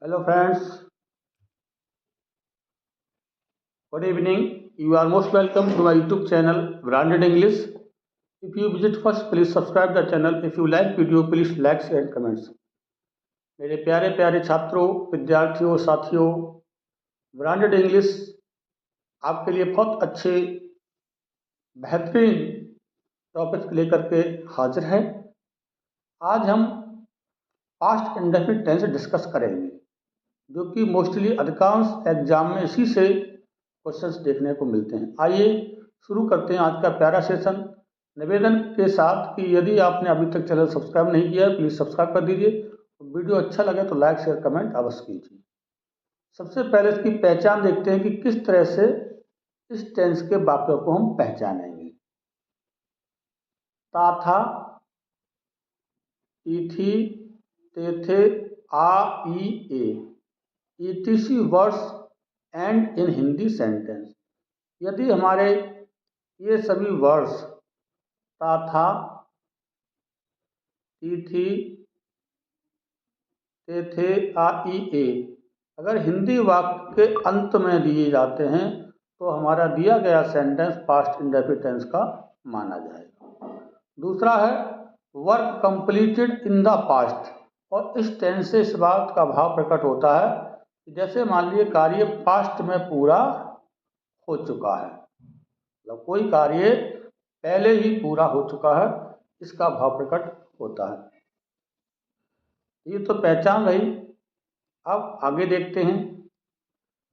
Hello friends, good evening. You are most welcome to my YouTube channel Branded English. If you visit first, please subscribe the channel. If you like video, please like, share and comments. मेरे प्यारे प्यारे छात्रों, विद्यार्थियों, साथियों, branded English आपके लिए बहुत अच्छे बेहतरीन टॉपिक लेकर के हाजिर है। आज हम पास्ट इंडेफिनिट टेंस डिस्कस करेंगे, जो कि मोस्टली अधिकांश एग्जाम में इसी से क्वेश्चंस देखने को मिलते हैं। आइए शुरू करते हैं आज का प्यारा सेशन, निवेदन के साथ कि यदि आपने अभी तक चैनल सब्सक्राइब नहीं किया है, प्लीज़ सब्सक्राइब कर दीजिए। वीडियो अच्छा लगे तो लाइक शेयर कमेंट अवश्य कीजिए। सबसे पहले इसकी पहचान देखते हैं कि किस तरह से इस टेंस के वाक्यों को हम पहचानेंगे। ता था, ई थी, ते थे, आ, ई, ए, etc words and in Hindi sentence. यदि हमारे ये सभी वर्ड्स ता था, ती थी, ते थे, आ, ई, ए अगर हिंदी वाक्य के अंत में दिए जाते हैं तो हमारा दिया गया सेंटेंस पास्ट इंडेफिनिट टेंस का माना जाएगा। दूसरा है work completed in the past, और इस टेंस से इस बात का भाव प्रकट होता है कि जैसे मान लीजिए कार्य पास्ट में पूरा हो चुका है, मतलब कोई कार्य पहले ही पूरा हो चुका है, इसका भाव प्रकट होता है। ये तो पहचान रही। अब आगे देखते हैं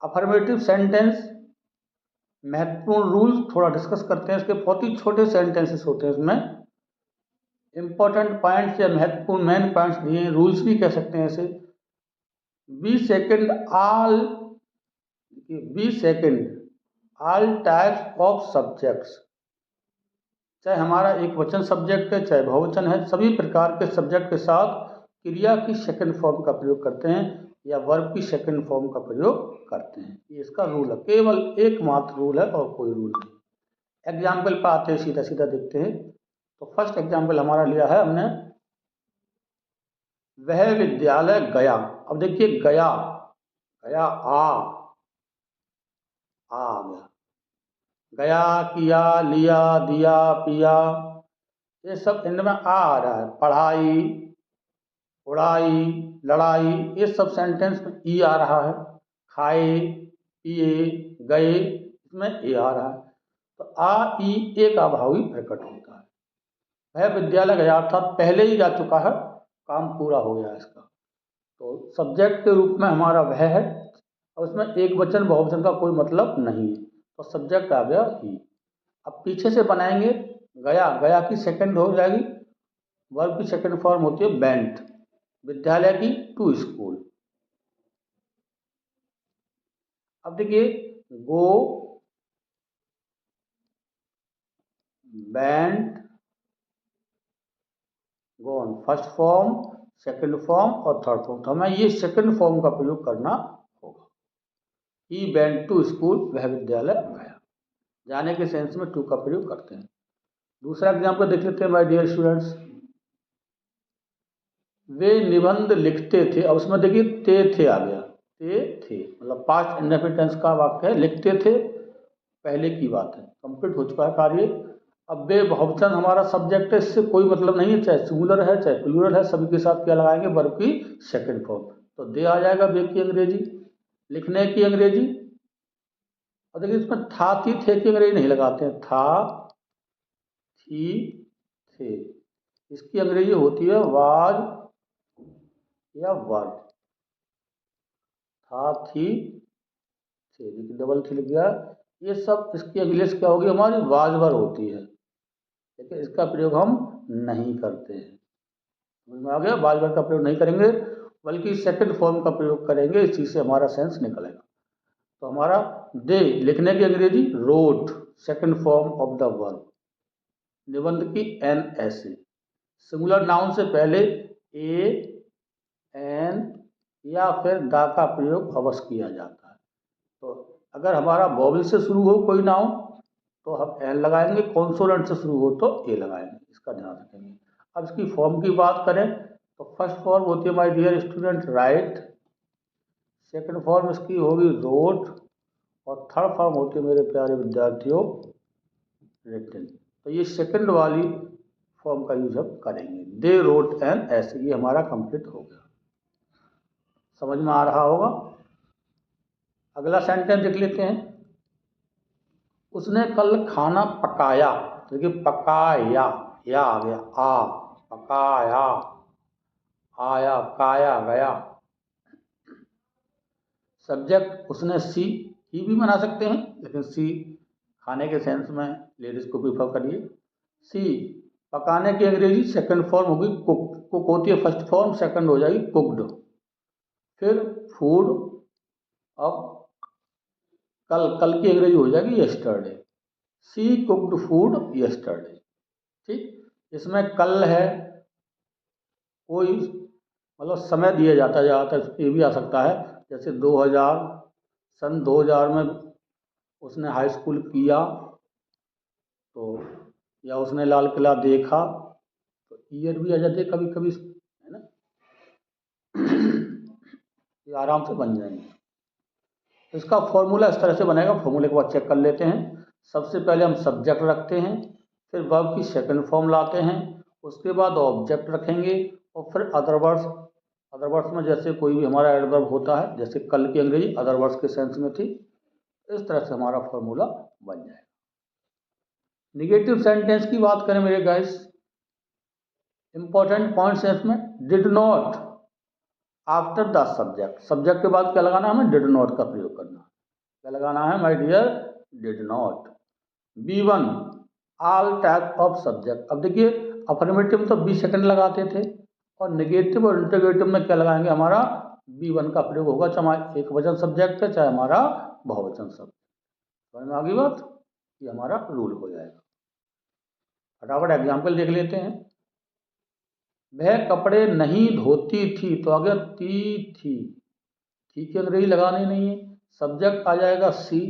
अफर्मेटिव सेंटेंस। महत्वपूर्ण रूल्स थोड़ा डिस्कस करते हैं। इसके बहुत ही छोटे सेंटेंसेस होते हैं, इसमें इंपॉर्टेंट पॉइंट्स या महत्वपूर्ण मेन पॉइंट्स दिए, रूल्स भी कह सकते हैं इसे। B second all types of subjects, चाहे हमारा एक वचन सब्जेक्ट है चाहे बहुवचन है, सभी प्रकार के सब्जेक्ट के साथ क्रिया की सेकंड फॉर्म का प्रयोग करते हैं या वर्ब की सेकंड फॉर्म का प्रयोग करते हैं। ये इसका रूल है, केवल एकमात्र रूल है और कोई रूल नहीं। एग्जाम्पल पर आते हैं, सीधा सीधा देखते हैं। तो फर्स्ट एग्जाम्पल हमारा लिया है हमने, वह विद्यालय गया। अब देखिए गया, गया आ गया, गया, किया, लिया, दिया, पिया, ये सब इनमें आ रहा है। पढ़ाई, उड़ाई, लड़ाई, ये सब सेंटेंस में ई आ रहा है। खाए, पिए, गए, इसमें ए आ रहा है। तो आ, ई, ए का भाव ही प्रकट होता है। वह विद्यालय गया अर्थात पहले ही जा चुका है, काम पूरा हो गया इसका। तो सब्जेक्ट के रूप में हमारा वह है, और उसमें एक वचन बहुवचन का कोई मतलब नहीं है, तो सब्जेक्ट आ गया ही। अब पीछे से बनाएंगे, गया, गया की सेकंड हो जाएगी, वर्ब की सेकंड फॉर्म होती है वेंट, विद्यालय की टू स्कूल। अब देखिए go, went, gone, first form, second form और थर्ड फॉर्म। तो हमें ये सेकंड फॉर्म का प्रयोग करना होगा। ही वेंट टू स्कूल, वह विद्यालय गया, जाने के सेंस में टू का प्रयोग करते हैं। दूसरा एग्जाम्पल देख लेते हैं माय डियर स्टूडेंट्स। वे निबंध लिखते थे, अब उसमें देखिए ते थे आ गया, ते थे मतलब पास्ट इंडेफिनिट टेंस का वाक्य है, लिखते थे, पहले की बात है, कंप्लीट हो चुका है कार्य। अब वे बहुवचन हमारा सब्जेक्ट है, इससे कोई मतलब नहीं है, चाहे सिंगुलर है चाहे प्लूरल है, सभी के साथ क्या लगाएंगे, वर्ब की सेकंड फॉर्म। तो दे आ जाएगा वे की अंग्रेजी, लिखने की अंग्रेजी। और देखिए इसमें था, थी, थे की अंग्रेजी नहीं लगाते हैं, था, थी, थे, इसकी अंग्रेजी होती है वाज या वर। था, थी, थे, देखिए डबल थी लग गया। ये सब इसकी इंग्लिश क्या होगी, हमारी वाज वर होती है, लेकिन इसका प्रयोग हम नहीं करते हैं। समझ में आ गया, वाज वर का प्रयोग नहीं करेंगे, बल्कि सेकंड फॉर्म का प्रयोग करेंगे, इस चीज से हमारा सेंस निकलेगा। तो हमारा दे लिखने की अंग्रेजी wrote, second form of the verb, निबंध की an essay, singular noun से पहले ए, एन या फिर दा का प्रयोग अवश्य किया जाता है। तो अगर हमारा वॉवल से शुरू हो कोई नाउन तो हम एन लगाएंगे, कॉन्सोनेंट से शुरू हो तो ए लगाएंगे, इसका ध्यान रखेंगे। अब इसकी फॉर्म की बात करें तो फर्स्ट फॉर्म होती है my dear student right, second form इसकी होगी रोट, और थर्ड फॉर्म होती है मेरे प्यारे विद्यार्थियों रिटन। तो ये सेकंड वाली फॉर्म का यूज हम करेंगे, दे रोट एन ऐसे। ये हमारा कंप्लीट हो गया, समझ में आ रहा होगा। अगला सेंटेंस देख लेते हैं। उसने कल खाना पकाया। देखिए पकाया, या आ गया, आ पकाया, आया काया गया। सब्जेक्ट उसने सी, ही भी बना सकते हैं, लेकिन सी खाने के सेंस में लेडीज को प्रीफर करिए। सी पकाने की अंग्रेजी सेकंड फॉर्म होगी कुक, कुक होती है फर्स्ट फॉर्म, सेकंड हो जाएगी कुकड। फिर फूड, अब कल की अंग्रेजी हो जाएगी यस्टरडे। सी कुकड फूड यस्टरडे। ठीक, इसमें कल है, कोई मतलब समय दिया जाता है, ज़्यादातर ये भी आ सकता है, जैसे 2000, सन 2000 में उसने हाई स्कूल किया, तो या उसने लाल किला देखा, तो ईयर भी आ जाते हैं कभी कभी, है ना। ये आराम से बन जाएंगे। इसका फॉर्मूला इस तरह से बनेगा, फॉर्मूले के बाद चेक कर लेते हैं। सबसे पहले हम सब्जेक्ट रखते हैं, फिर वर्ब की सेकंड फॉर्म लाते हैं, उसके बाद ऑब्जेक्ट रखेंगे, और फिर अदर वर्ड्स। अदर वर्ड्स में जैसे कोई भी हमारा एडवर्ब होता है, जैसे कल की अंग्रेजी अदर वर्ड्स के सेंस में थी, इस तरह से हमारा फॉर्मूला बन जाएगा। निगेटिव सेंटेंस की बात करें मेरे गाइस, इंपॉर्टेंट पॉइंट्स है इसमें। Did not after the subject, subject के बाद क्या लगाना है हमें, डिड नॉट का प्रयोग करना। क्या लगाना है my dear, did not. B1 all type of subject. अब देखिए अफर्मेटिव में तो बी सेकंड लगाते थे, और नेगेटिव और इंटरोगेटिव में क्या लगाएंगे, हमारा B1 का प्रयोग होगा, चाहे एक वचन सब्जेक्ट है चाहे हमारा बहुवचन सब्जेक्ट। समझ में आ गई बात, ये हमारा रूल हो जाएगा। फटाफट एग्जाम्पल देख लेते हैं। वह कपड़े नहीं धोती थी, तो आ गया थी की अंग्रेजी लगानी नहीं है, सब्जेक्ट आ जाएगा सी।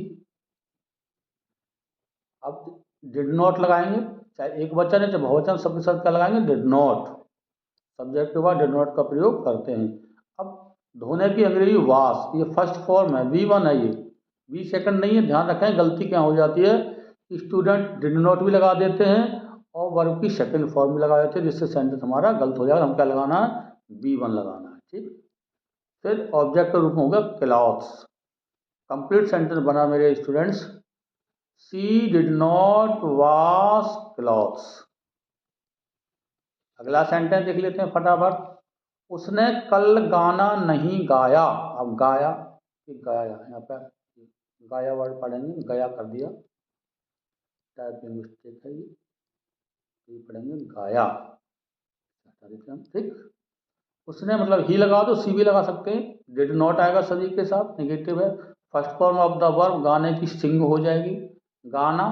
अब डिड नॉट लगाएंगे, चाहे एक वचन है चाहे बहुवचन, सबके साथ क्या लगाएंगे, डिड नॉट। सब्जेक्ट के बाद डिड नॉट का प्रयोग करते हैं। अब धोने की अंग्रेजी वाश, ये फर्स्ट फॉर्म है, V1 है, ये बी सेकंड नहीं है। ध्यान रखें गलती क्या हो जाती है, स्टूडेंट डिड नॉट भी लगा देते हैं और वर्ब की सेकंड फॉर्म भी लगा देते हैं, जिससे सेंटेंस हमारा गलत हो जाएगा। हम क्या लगाना है, B1 लगाना है। ठीक, फिर ऑब्जेक्ट के रूप में होगा क्लॉथ्स। कंप्लीट सेंटेंस बना मेरे students, she did not wash clothes. अगला सेंटेंस देख लेते हैं फटाफट। उसने कल गाना नहीं गाया। अब गाया, गाया यहाँ पे गाया वर्ड पढ़ेंगे, गया कर दिया, टाइपिंग मिस्टेक है ये पढ़ेंगे गाया। ठीक, उसने मतलब ही लगा दो, सी भी लगा सकते हैं, डिड नॉट आएगा सभी के साथ, नेगेटिव है। First form of the verb गाने की सिंग हो जाएगी, गाना,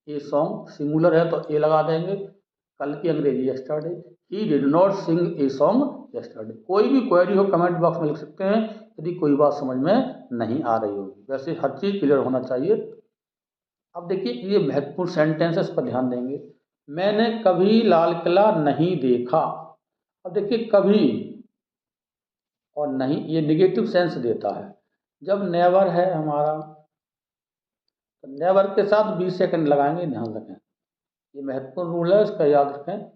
ए सॉन्ग, सिंगुलर है तो ए लगा देंगे। कल की अंग्रेजी yesterday, he did not sing a song yesterday. कोई भी क्वेरी हो कमेंट बॉक्स में लिख सकते हैं यदि कोई बात समझ में नहीं आ रही होगी, वैसे हर चीज़ क्लियर होना चाहिए। अब देखिए ये महत्वपूर्ण सेंटेंस है, इस पर ध्यान देंगे। मैंने कभी लाल किला नहीं देखा। अब देखिए कभी और नहीं, ये निगेटिव सेंस देता है। जब नेवर है हमारा, तो नेवर के साथ 20 सेकंड लगाएंगे, ध्यान रखें, ये महत्वपूर्ण रूल है, इसका याद रखें।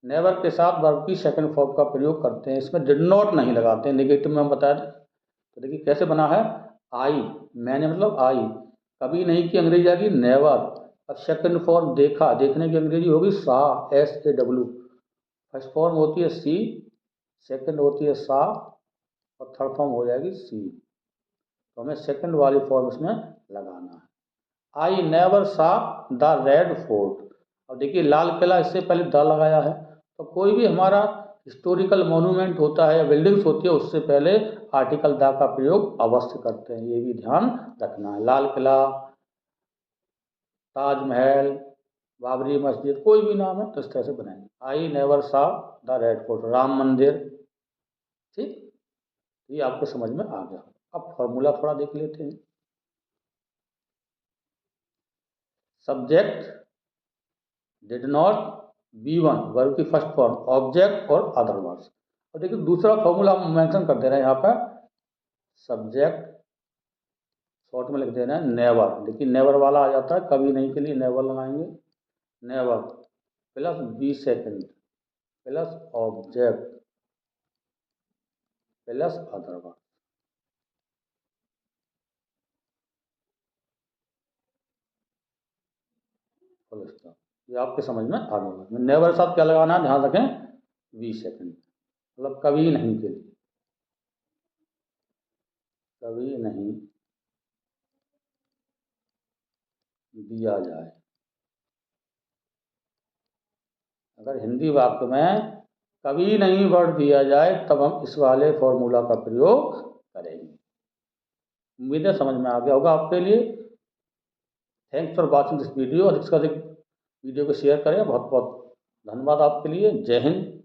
नेवर के साथ वर्ब की सेकंड फॉर्म का प्रयोग करते हैं, इसमें डिड नॉट नहीं लगाते हैं, नेगेटिव में हम बताया था। तो देखिए कैसे बना है, आई, मैंने मतलब आई, कभी नहीं की अंग्रेजी आएगी नेवर। अब सेकंड फॉर्म देखा, देखने की अंग्रेजी होगी सा, SAW। फर्स्ट फॉर्म होती है सी, सेकंड होती है सा, और थर्ड फॉर्म हो जाएगी सी। तो हमें सेकंड वाली फॉर्म इसमें लगाना है। आई नेवर सा द रेड फोर्ट। अब देखिए लाल किला, इससे पहले द लगाया है, तो कोई भी हमारा हिस्टोरिकल मोन्यूमेंट होता है या बिल्डिंग्स होती है, उससे पहले आर्टिकल द का प्रयोग अवश्य करते हैं, ये भी ध्यान रखना है। लाल किला, ताजमहल, बाबरी मस्जिद, कोई भी नाम है तो इस तरह से बनाएंगे। आई नेवर सा द रेड फोर्ट, राम मंदिर। ठीक, ये आपको समझ में आ गया। अब फॉर्मूला थोड़ा देख लेते हैं। Subject did not, B1 verb की फर्स्ट फॉर्म, ऑब्जेक्ट और अदर वर्ड्स। और देखिए दूसरा फॉर्मूला हम मेंशन कर दे रहे हैं यहाँ पर, सब्जेक्ट शॉर्ट में लिख दे रहे हैं नेवर। देखिए नेवर वाला आ जाता है, कभी नहीं के लिए नेवर लगाएंगे, never plus B second plus object plus other verb. Full stop. ये आपके समझ में आ गया। नेवर के साथ क्या लगाना है, ध्यान रखें, बी सेकेंड, मतलब कभी नहीं के लिए, कभी नहीं दिया जाए। अगर हिंदी वाक्य में कभी नहीं वर्ड दिया जाए तब हम इस वाले फॉर्मूला का प्रयोग करेंगे। उम्मीद है समझ में आ गया होगा आपके लिए। Thanks for watching this video. अधिक से अधिक वीडियो को शेयर करें। बहुत बहुत धन्यवाद आपके लिए। जय हिंद।